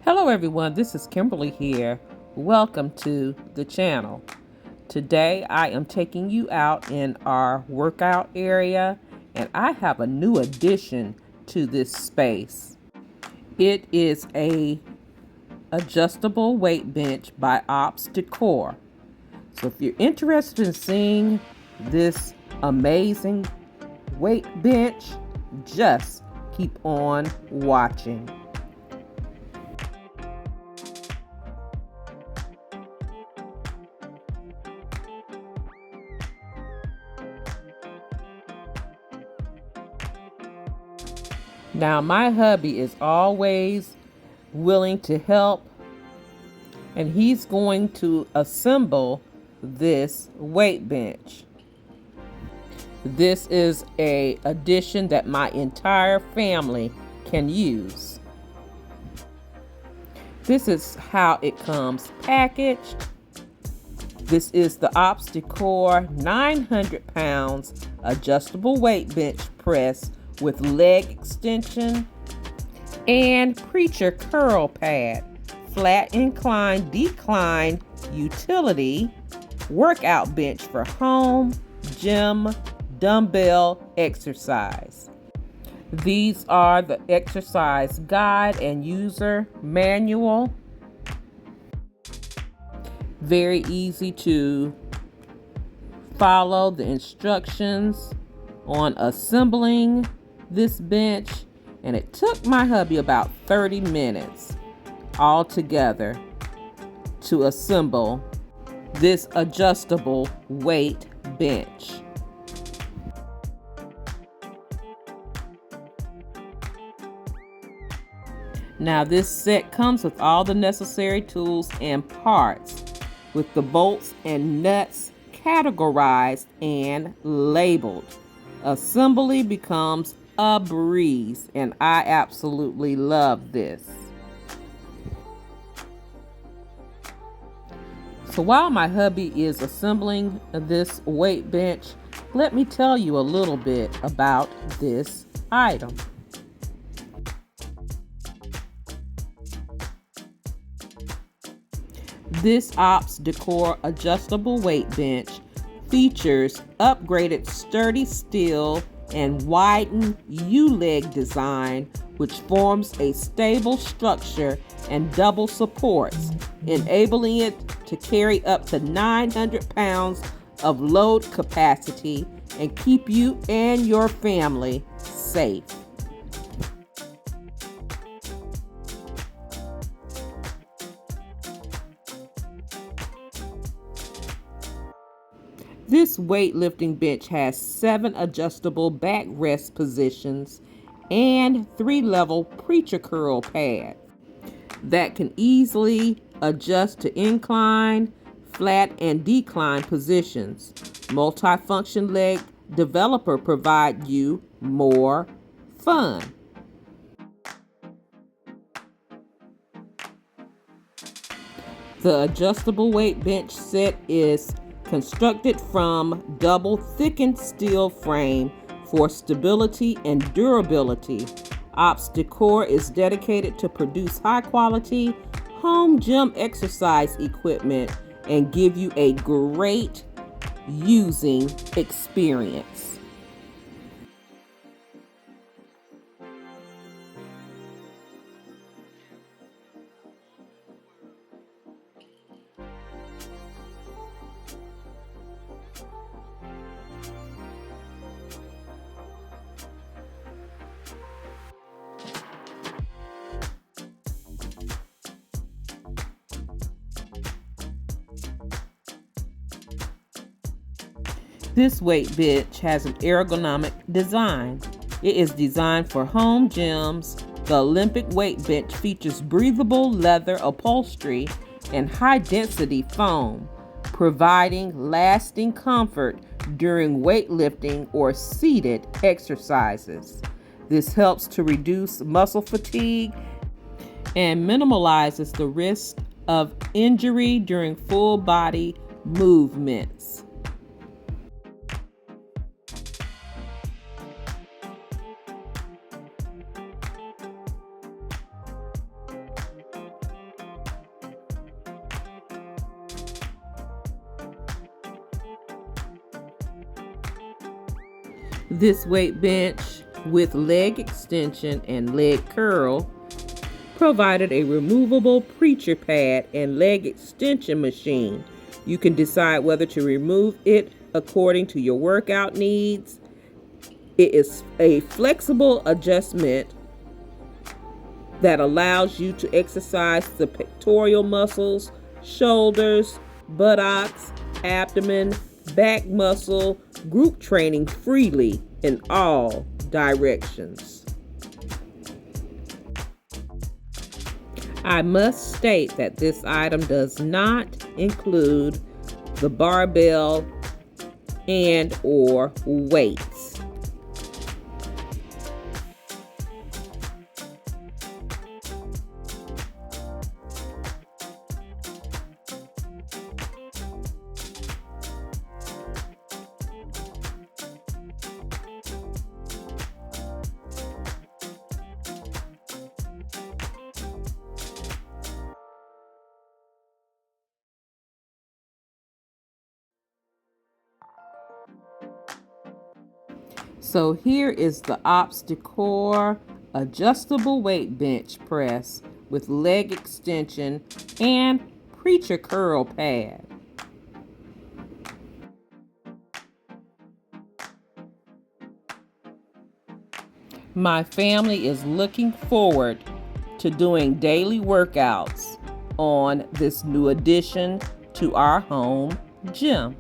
Hello everyone, this is Kimberly here. Welcome to the channel. Today I am taking you out in our workout area and I have a new addition to this space. It is a adjustable weight bench by Oppsdecor. So if you're interested in seeing this amazing weight bench, just keep on watching. Now, my hubby is always willing to help, and he's going to assemble this weight bench. This is an addition that my entire family can use. This is how it comes packaged. This is the Oppsdecor 900 pounds adjustable weight bench press with leg extension and preacher curl pad, flat incline decline utility, workout bench for home, gym, dumbbell exercise. These are the exercise guide and user manual. Very easy to follow the instructions on assembling this bench, and it took my hubby about 30 minutes altogether to assemble this adjustable weight bench. Now this set comes with all the necessary tools and parts, with the bolts and nuts categorized and labeled. Assembly becomes a breeze, and I absolutely love this. So while my hubby is assembling this weight bench, let me tell you a little bit about this item. This Oppsdecor adjustable weight bench features upgraded sturdy steel and widened U-leg design, which forms a stable structure and double supports, enabling it to carry up to 900 pounds of load capacity and keep you and your family safe. This weightlifting bench has 7 adjustable backrest positions and 3-level preacher curl pad that can easily adjust to incline, flat, and decline positions. Multifunction leg developer provide you more fun. The adjustable weight bench set is constructed from double thickened steel frame for stability and durability. Oppsdecor is dedicated to produce high quality home gym exercise equipment and give you a great using experience. This weight bench has an ergonomic design. It is designed for home gyms. The Olympic weight bench features breathable leather upholstery and high-density foam, providing lasting comfort during weightlifting or seated exercises. This helps to reduce muscle fatigue and minimalizes the risk of injury during full body movements. This weight bench with leg extension and leg curl provided a removable preacher pad and leg extension machine. You can decide whether to remove it according to your workout needs. It is a flexible adjustment that allows you to exercise the pectoral muscles, shoulders, buttocks, abdomen, back muscle, group training freely in all directions. I must state that this item does not include the barbell and or weights. So here is the Oppsdecor adjustable weight bench press with leg extension and preacher curl pad. My family is looking forward to doing daily workouts on this new addition to our home gym.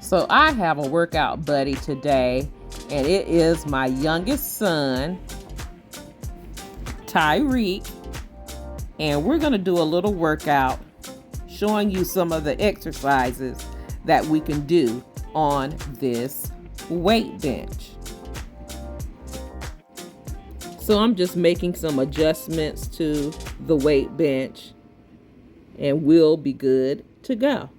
So I have a workout buddy today, and it is my youngest son, Tyreek, and we're going to do a little workout showing you some of the exercises that we can do on this weight bench. So I'm just making some adjustments to the weight bench, and we'll be good to go.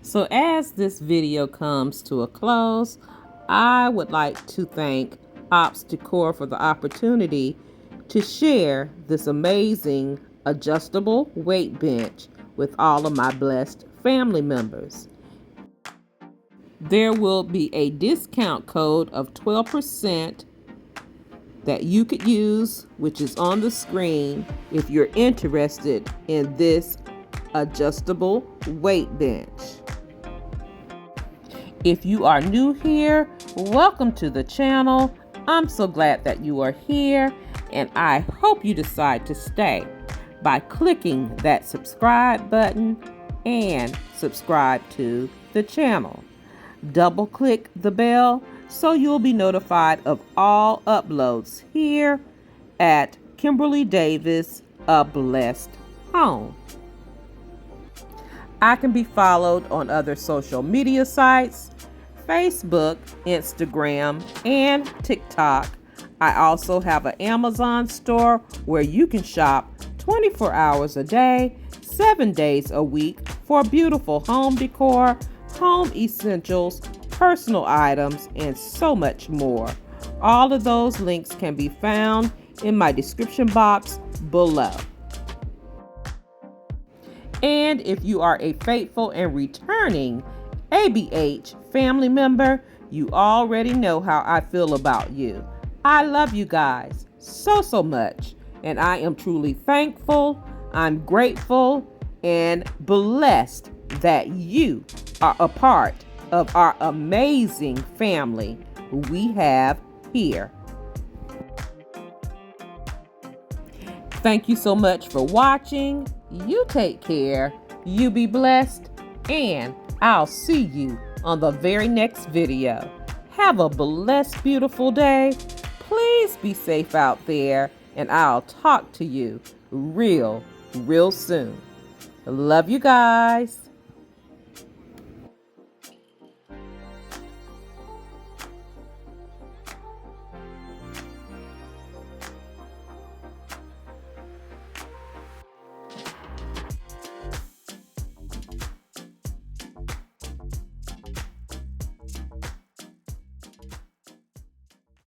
So as this video comes to a close, I would like to thank Oppsdecor for the opportunity to share this amazing adjustable weight bench with all of my blessed family members. There will be a discount code of 12% that you could use, which is on the screen, if you're interested in this adjustable weight bench. If you are new here, welcome to the channel. I'm so glad that you are here, and I hope you decide to stay by clicking that subscribe button and subscribe to the channel. Double click the bell so you'll be notified of all uploads here at Kimberly Davis, A Blessed Home. I can be followed on other social media sites, Facebook, Instagram, and TikTok. I also have an Amazon store where you can shop 24 hours a day, 7 days a week for beautiful home decor, home essentials, personal items, and so much more. All of those links can be found in my description box below. And if you are a faithful and returning ABH family member, you already know how I feel about you. I love you guys so much, and I am truly thankful, I'm grateful, and blessed that you are a part of our amazing family we have here. Thank you so much for watching. You take care, you be blessed, and I'll see you on the very next video. Have a blessed, beautiful day. Please be safe out there, and I'll talk to you real soon. Love you guys.